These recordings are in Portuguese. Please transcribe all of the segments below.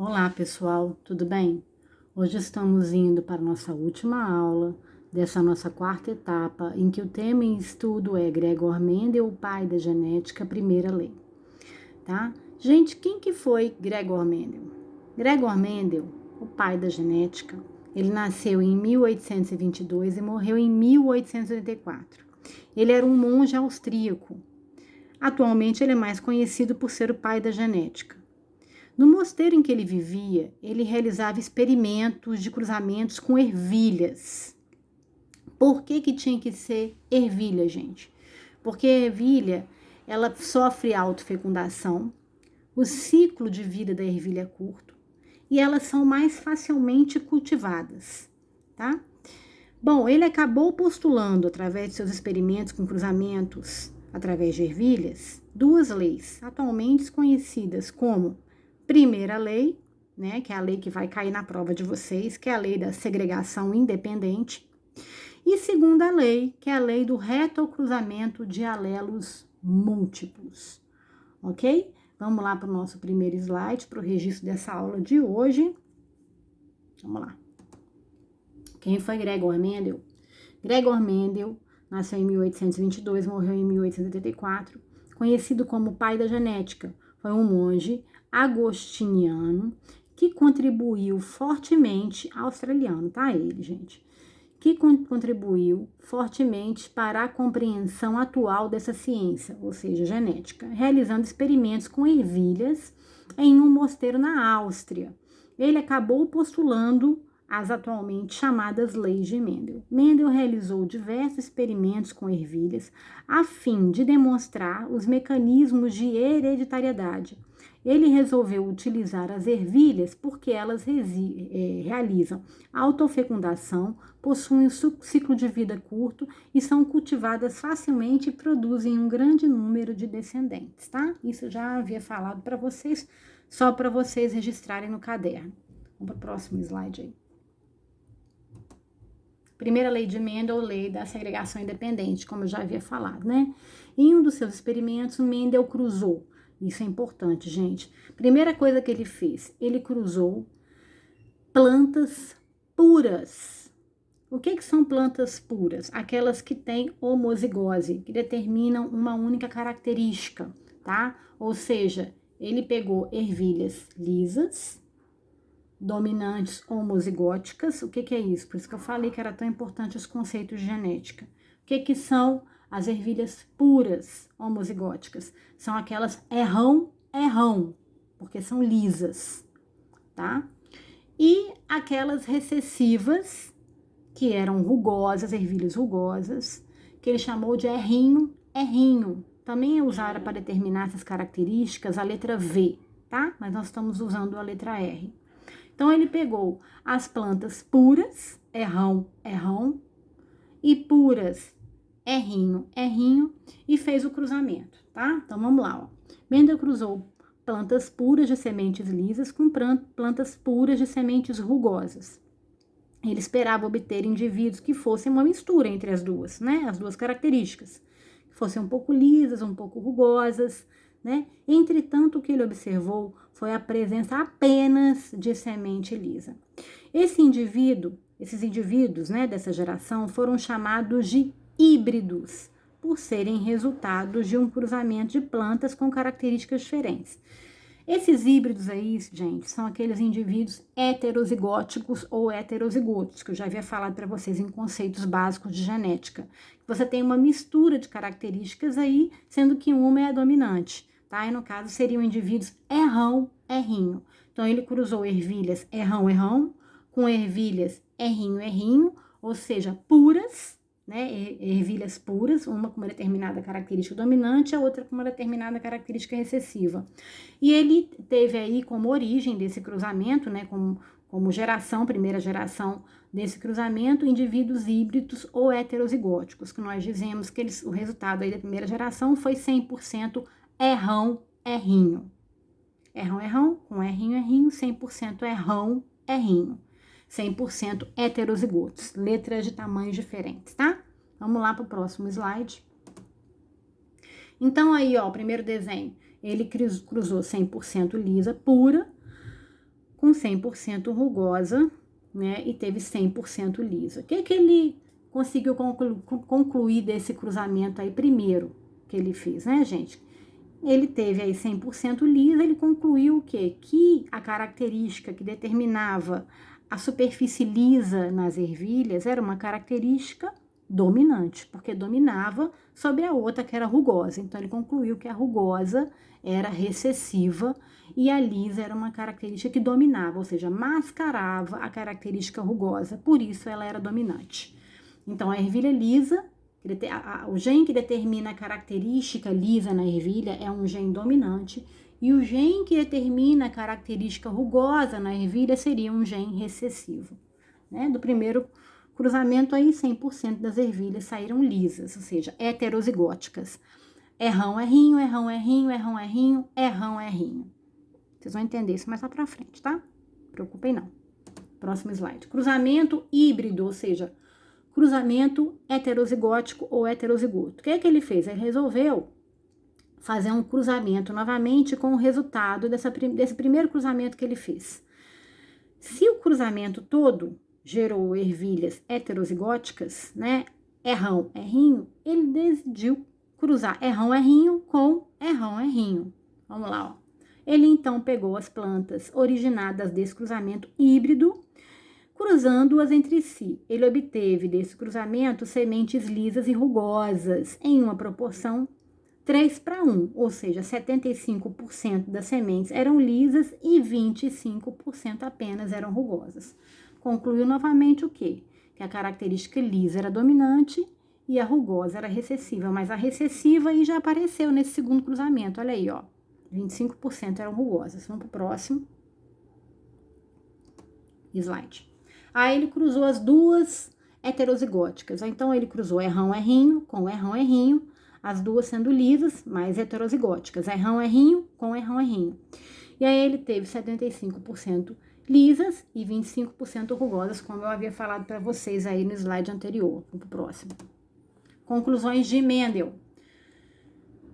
Olá pessoal, tudo bem? Hoje estamos indo para a nossa última aula dessa nossa quarta etapa, em que o tema em estudo é Gregor Mendel, o pai da genética, primeira lei, tá? Gente, quem que foi Gregor Mendel? Gregor Mendel, o pai da genética, ele nasceu em 1822 e morreu em 1884. Ele era um monge austríaco. Atualmente ele é mais conhecido por ser o pai da genética. No mosteiro em que ele vivia, ele realizava experimentos de cruzamentos com ervilhas. Por que tinha que ser ervilha, gente? Porque a ervilha, ela sofre autofecundação, o ciclo de vida da ervilha é curto e elas são mais facilmente cultivadas, tá? Bom, ele acabou postulando, através de seus experimentos com cruzamentos através de ervilhas, duas leis, atualmente conhecidas como primeira lei, né, que é a lei que vai cair na prova de vocês, que é a lei da segregação independente, e segunda lei, que é a lei do retocruzamento de alelos múltiplos, ok? Vamos lá para o nosso primeiro slide, para o registro dessa aula de hoje. Vamos lá. Quem foi Gregor Mendel? Gregor Mendel nasceu em 1822, morreu em 1884, conhecido como pai da genética. Foi um monge agostiniano que contribuiu fortemente, australiano, tá ele, gente, que contribuiu fortemente para a compreensão atual dessa ciência, ou seja, genética, realizando experimentos com ervilhas em um mosteiro na Áustria. Ele acabou postulando as atualmente chamadas leis de Mendel. Mendel realizou diversos experimentos com ervilhas a fim de demonstrar os mecanismos de hereditariedade. Ele resolveu utilizar as ervilhas porque elas realizam autofecundação, possuem um ciclo de vida curto e são cultivadas facilmente e produzem um grande número de descendentes, tá? Isso eu já havia falado para vocês, só para vocês registrarem no caderno. Vamos para o próximo slide aí. Primeira lei de Mendel, lei da segregação independente, como eu já havia falado, né? Em um dos seus experimentos, Mendel cruzou. Isso é importante, gente. Primeira coisa que ele fez, ele cruzou plantas puras. O que são plantas puras? Aquelas que têm homozigose, que determinam uma única característica, tá? Ou seja, ele pegou ervilhas lisas, dominantes homozigóticas. O que é isso? Por isso que eu falei que era tão importante os conceitos de genética. O que são as ervilhas puras homozigóticas? São aquelas errão, porque são lisas, tá? E aquelas recessivas, que eram rugosas, ervilhas rugosas, que ele chamou de errinho. Também é usada para determinar essas características a letra V, tá? Mas nós estamos usando a letra R. Então, ele pegou as plantas puras, errão, e puras, errinho, e fez o cruzamento, tá? Então, vamos lá, ó. Mendel cruzou plantas puras de sementes lisas com plantas puras de sementes rugosas. Ele esperava obter indivíduos que fossem uma mistura entre as duas, né? As duas características. Que fossem um pouco lisas, um pouco rugosas, né? Entretanto, o que ele observou foi a presença apenas de semente lisa. Esses indivíduos, né, dessa geração foram chamados de híbridos, por serem resultados de um cruzamento de plantas com características diferentes. Esses híbridos aí, gente, são aqueles indivíduos heterozigóticos ou heterozigotos, que eu já havia falado para vocês em conceitos básicos de genética. Você tem uma mistura de características aí, sendo que uma é a dominante, tá? E no caso seriam indivíduos errinho. Então ele cruzou ervilhas errão com ervilhas errinho, ou seja, puras, né, ervilhas puras, uma com uma determinada característica dominante, a outra com uma determinada característica recessiva. E ele teve aí como origem desse cruzamento, né, como geração, primeira geração desse cruzamento, indivíduos híbridos ou heterozigóticos, que nós dizemos que o resultado aí da primeira geração foi 100% errinho. Errão com errinho, 100% errinho. 100% heterozigotos, letras de tamanhos diferentes, tá? Vamos lá para o próximo slide. Então, aí, ó, o primeiro desenho, ele cruzou 100% lisa, pura, com 100% rugosa, né, e teve 100% lisa. O que ele conseguiu concluir desse cruzamento aí primeiro que ele fez, né, gente? Ele teve aí 100% lisa, ele concluiu o quê? Que a característica que determinava a superfície lisa nas ervilhas era uma característica dominante, porque dominava sobre a outra que era rugosa. Então, ele concluiu que a rugosa era recessiva e a lisa era uma característica que dominava, ou seja, mascarava a característica rugosa, por isso ela era dominante. Então, a ervilha lisa, o gene que determina a característica lisa na ervilha é um gene dominante, e o gene que determina a característica rugosa na ervilha seria um gene recessivo. Né? Do primeiro cruzamento, aí 100% das ervilhas saíram lisas, ou seja, heterozigóticas. Errão, errinho, errão, errinho, errão, errinho, errão, errinho. Vocês vão entender isso mais lá pra frente, tá? Não preocupem não. Próximo slide. Cruzamento híbrido, ou seja, cruzamento heterozigótico ou heterozigoto. O que é que ele fez? Ele resolveu fazer um cruzamento novamente com o resultado desse primeiro cruzamento que ele fez. Se o cruzamento todo gerou ervilhas heterozigóticas, né, errão, errinho, ele decidiu cruzar errão, errinho com errão, errinho. Vamos lá, ó. Ele então pegou as plantas originadas desse cruzamento híbrido, cruzando-as entre si. Ele obteve desse cruzamento sementes lisas e rugosas em uma proporção 3:1, ou seja, 75% das sementes eram lisas e 25% apenas eram rugosas. Concluiu novamente o quê? Que a característica lisa era dominante e a rugosa era recessiva, mas a recessiva aí já apareceu nesse segundo cruzamento, olha aí, ó, 25% eram rugosas. Vamos pro próximo slide. Aí ele cruzou as duas heterozigóticas, então ele cruzou errão, errinho com errão, errinho, as duas sendo lisas, mas heterozigóticas, errão, errinho com errão, errinho. E aí ele teve 75% lisas e 25% rugosas, como eu havia falado para vocês aí no slide anterior. Vamos pro próximo. Conclusões de Mendel.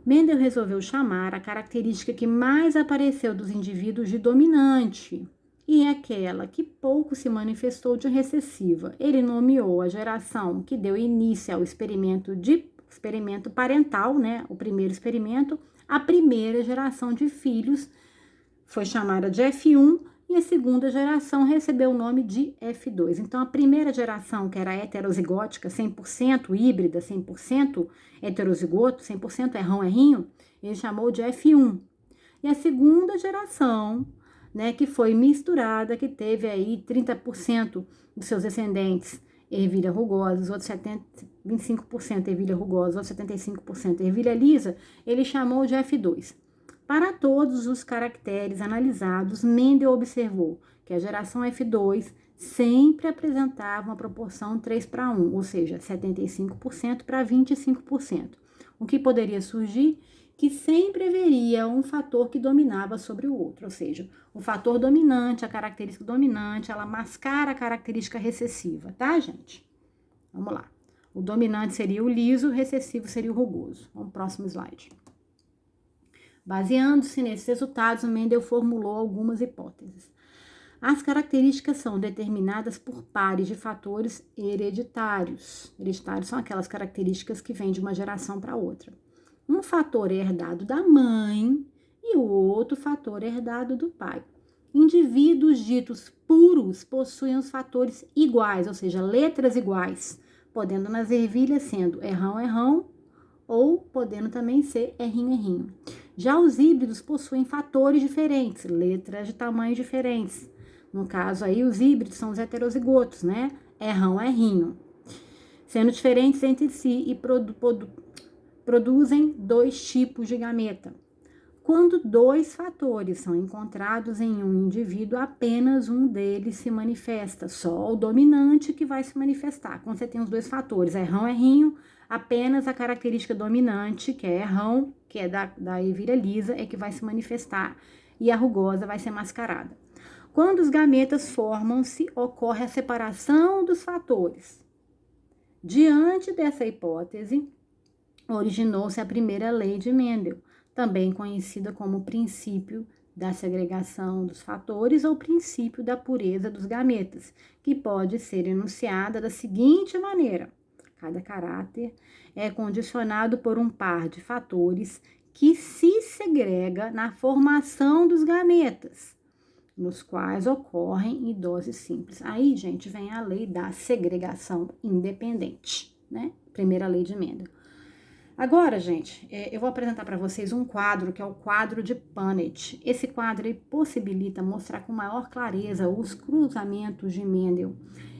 Mendel resolveu chamar a característica que mais apareceu dos indivíduos de dominante e é aquela que pouco se manifestou de recessiva. Ele nomeou a geração que deu início ao experimento parental, né? O primeiro experimento, a primeira geração de filhos foi chamada de F1 e a segunda geração recebeu o nome de F2. Então, a primeira geração, que era heterozigótica, 100% híbrida, 100% heterozigoto, 100% errão, errinho, ele chamou de F1. E a segunda geração, né, que foi misturada, que teve aí 30% dos seus descendentes ervilha rugosa, os outros 25% ervilha rugosa, os outros 75% ervilha lisa, ele chamou de F2. Para todos os caracteres analisados, Mendel observou que a geração F2 sempre apresentava uma proporção 3:1, ou seja, 75% para 25%. O que poderia surgir? Que sempre haveria um fator que dominava sobre o outro, ou seja, o fator dominante, a característica dominante, ela mascara a característica recessiva, tá, gente? Vamos lá. O dominante seria o liso, o recessivo seria o rugoso. Vamos pro próximo slide. Baseando-se nesses resultados, Mendel formulou algumas hipóteses. As características são determinadas por pares de fatores hereditários. Hereditários são aquelas características que vêm de uma geração para outra. Um fator é herdado da mãe e o outro fator é herdado do pai. Indivíduos ditos puros possuem os fatores iguais, ou seja, letras iguais, podendo nas ervilhas sendo errão, errão, ou podendo também ser errinho, errinho. Já os híbridos possuem fatores diferentes, letras de tamanhos diferentes. No caso aí, os híbridos são os heterozigotos, né? Errão, errinho. Sendo diferentes entre si e produzem dois tipos de gameta. Quando dois fatores são encontrados em um indivíduo, apenas um deles se manifesta, só o dominante que vai se manifestar. Quando você tem os dois fatores, errão, errinho, apenas a característica dominante, que é errão, que é da ervilha lisa, é que vai se manifestar e a rugosa vai ser mascarada. Quando os gametas formam-se, ocorre a separação dos fatores. Diante dessa hipótese, originou-se a primeira lei de Mendel, também conhecida como princípio da segregação dos fatores ou princípio da pureza dos gametas, que pode ser enunciada da seguinte maneira: cada caráter é condicionado por um par de fatores que se segrega na formação dos gametas, nos quais ocorrem em doses simples. Aí, gente, vem a lei da segregação independente, né? Primeira lei de Mendel. Agora, gente, eu vou apresentar para vocês um quadro que é o quadro de Punnett. Esse quadro possibilita mostrar com maior clareza os cruzamentos de Mendel.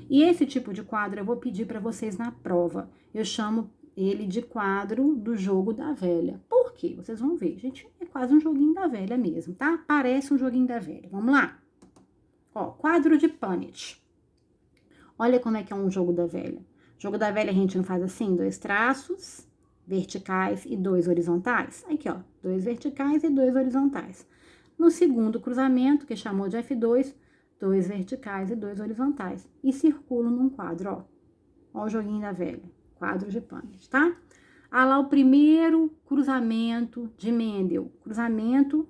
E esse tipo de quadro eu vou pedir para vocês na prova. Eu chamo ele de quadro do jogo da velha. Por quê? Vocês vão ver, gente, é quase um joguinho da velha mesmo, tá? Parece um joguinho da velha. Vamos lá? Ó, quadro de Punnett. Olha como é que é um jogo da velha. Jogo da velha a gente não faz assim, 2 traços verticais e 2 horizontais. Aqui, ó, 2 verticais e 2 horizontais. No segundo cruzamento, que chamou de F2, 2 verticais e 2 horizontais. E circulam num quadro, ó. Ó o joguinho da velha, quadro de Punnett, tá? Ah lá o primeiro cruzamento de Mendel, cruzamento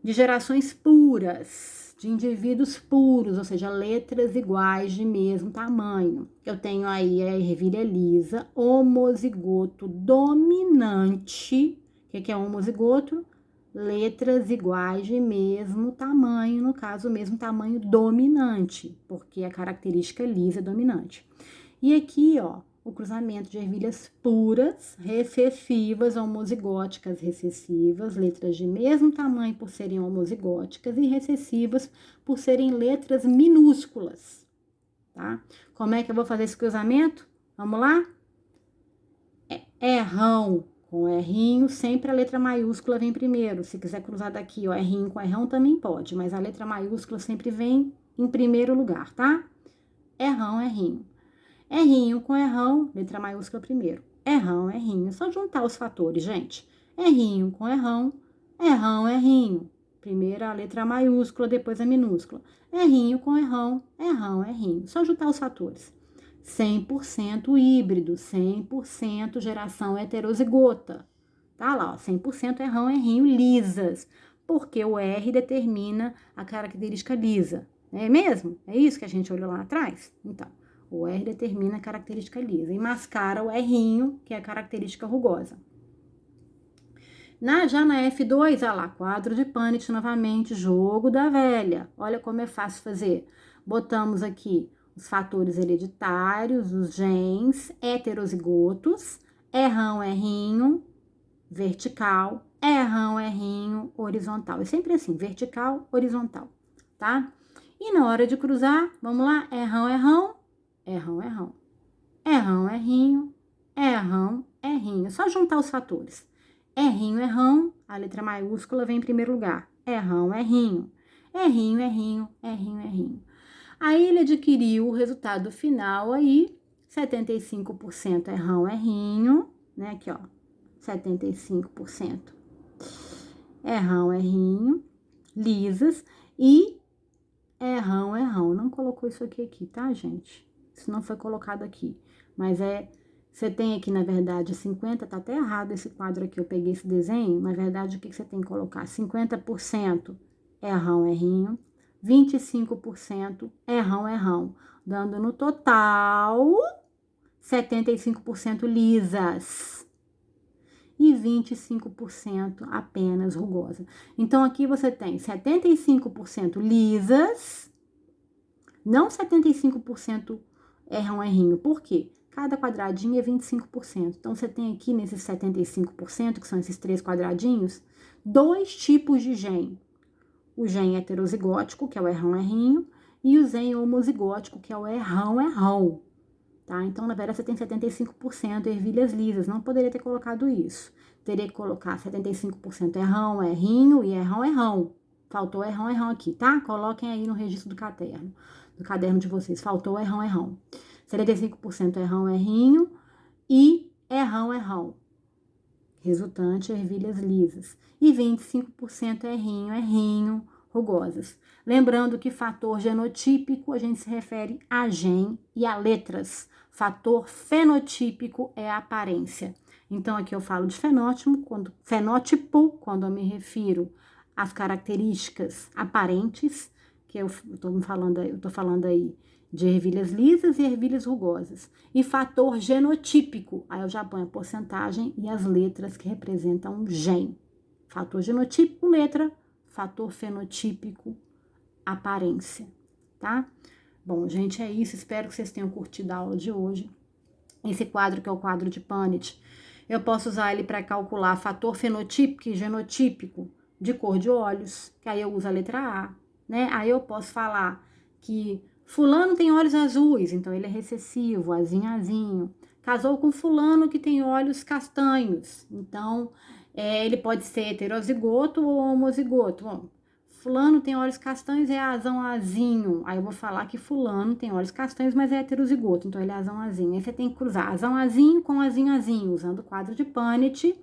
de gerações puras, de indivíduos puros, ou seja, letras iguais de mesmo tamanho. Eu tenho aí a ervilha lisa, homozigoto dominante. O que é homozigoto? Letras iguais de mesmo tamanho, no caso, o mesmo tamanho dominante, porque a característica lisa é dominante. E aqui, ó, o cruzamento de ervilhas puras, recessivas, homozigóticas recessivas, letras de mesmo tamanho por serem homozigóticas e recessivas por serem letras minúsculas, tá? Como é que eu vou fazer esse cruzamento? Vamos lá? Errão com errinho, sempre a letra maiúscula vem primeiro. Se quiser cruzar daqui, ó, errinho com errão também pode, mas a letra maiúscula sempre vem em primeiro lugar, tá? Errão, errinho. Errinho com errão, letra maiúscula primeiro. Errão, errinho. Só juntar os fatores, gente. Errinho com errão, errão, errinho. Primeiro a letra maiúscula, depois a minúscula. Errinho com errão, errão, errinho. Só juntar os fatores. 100% híbrido, 100% geração heterozigota. Tá lá, ó, 100% errão, errinho, lisas. Porque o R determina a característica lisa. É mesmo? É isso que a gente olhou lá atrás? Então. O R determina a característica lisa e mascara o Rzinho, que é a característica rugosa. Já na F2, olha lá, quadro de Punnett novamente, jogo da velha. Olha como é fácil fazer. Botamos aqui os fatores hereditários, os genes heterozigotos, errão, errinho, vertical, errão, errinho, horizontal. É sempre assim, vertical, horizontal, tá? E na hora de cruzar, vamos lá, errão, errão, errão, errão. Errão, errinho, errão, errinho. Só juntar os fatores. Errinho, errão, a letra maiúscula vem em primeiro lugar. Errão, errinho. Errinho, errinho, errinho, errinho. Aí ele adquiriu o resultado final aí, 75% errão, errinho, né? Aqui, ó, 75% errão, errinho, lisas e errão, errão. Não colocou isso aqui, tá, gente? Isso não foi colocado aqui, mas você tem aqui, na verdade, 50, tá até errado esse quadro aqui, eu peguei esse desenho, na verdade, o que você tem que colocar? 50% errão, errinho, 25% errão, errão, dando no total 75% lisas e 25% apenas rugosa. Então, aqui você tem 75% lisas, não 75% errão, errinho. Por quê? Cada quadradinho é 25%. Então, você tem aqui nesses 75%, que são esses 3 quadradinhos, 2 tipos de gene. O gene heterozigótico, que é o errão, errinho, e o gene homozigótico, que é o errão, errão. Tá? Então, na verdade, você tem 75% ervilhas lisas. Não poderia ter colocado isso. Teria que colocar 75% errão, errinho e errão, errão. Faltou errão, errão aqui, tá? Coloquem aí no registro do caderno. No caderno de vocês. Faltou errão, errão. 75% errão, errinho e errão, errão. Resultante, ervilhas lisas. E 25% errinho, errinho, rugosas. Lembrando que fator genotípico, a gente se refere a gene e a letras. Fator fenotípico é a aparência. Então, aqui eu falo de fenótipo, quando eu me refiro as características aparentes, que eu tô falando aí de ervilhas lisas e ervilhas rugosas. E fator genotípico, aí eu já ponho a porcentagem e as letras que representam gen. Fator genotípico, letra. Fator fenotípico, aparência, tá? Bom, gente, é isso. Espero que vocês tenham curtido a aula de hoje. Esse quadro, que é o quadro de Punnett, eu posso usar ele para calcular fator fenotípico e genotípico de cor de olhos, que aí eu uso a letra A, né? Aí eu posso falar que fulano tem olhos azuis, então ele é recessivo, azinho. Casou com fulano que tem olhos castanhos, então ele pode ser heterozigoto ou homozigoto. Bom, fulano tem olhos castanhos, é azão azinho. Aí eu vou falar que fulano tem olhos castanhos, mas é heterozigoto, então ele é azão azinho. Aí você tem que cruzar azão azinho com azinho, usando o quadro de Punnett.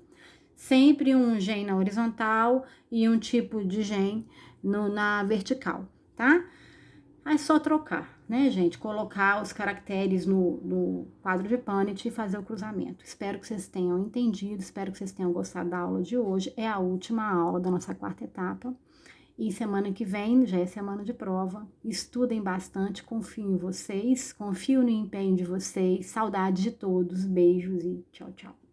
Sempre um gen na horizontal e um tipo de gen na vertical, tá? Aí é só trocar, né, gente? Colocar os caracteres no quadro de Punnett e fazer o cruzamento. Espero que vocês tenham entendido, espero que vocês tenham gostado da aula de hoje. É a última aula da nossa quarta etapa. E semana que vem já é semana de prova. Estudem bastante, confio em vocês, confio no empenho de vocês. Saudade de todos, beijos e tchau, tchau.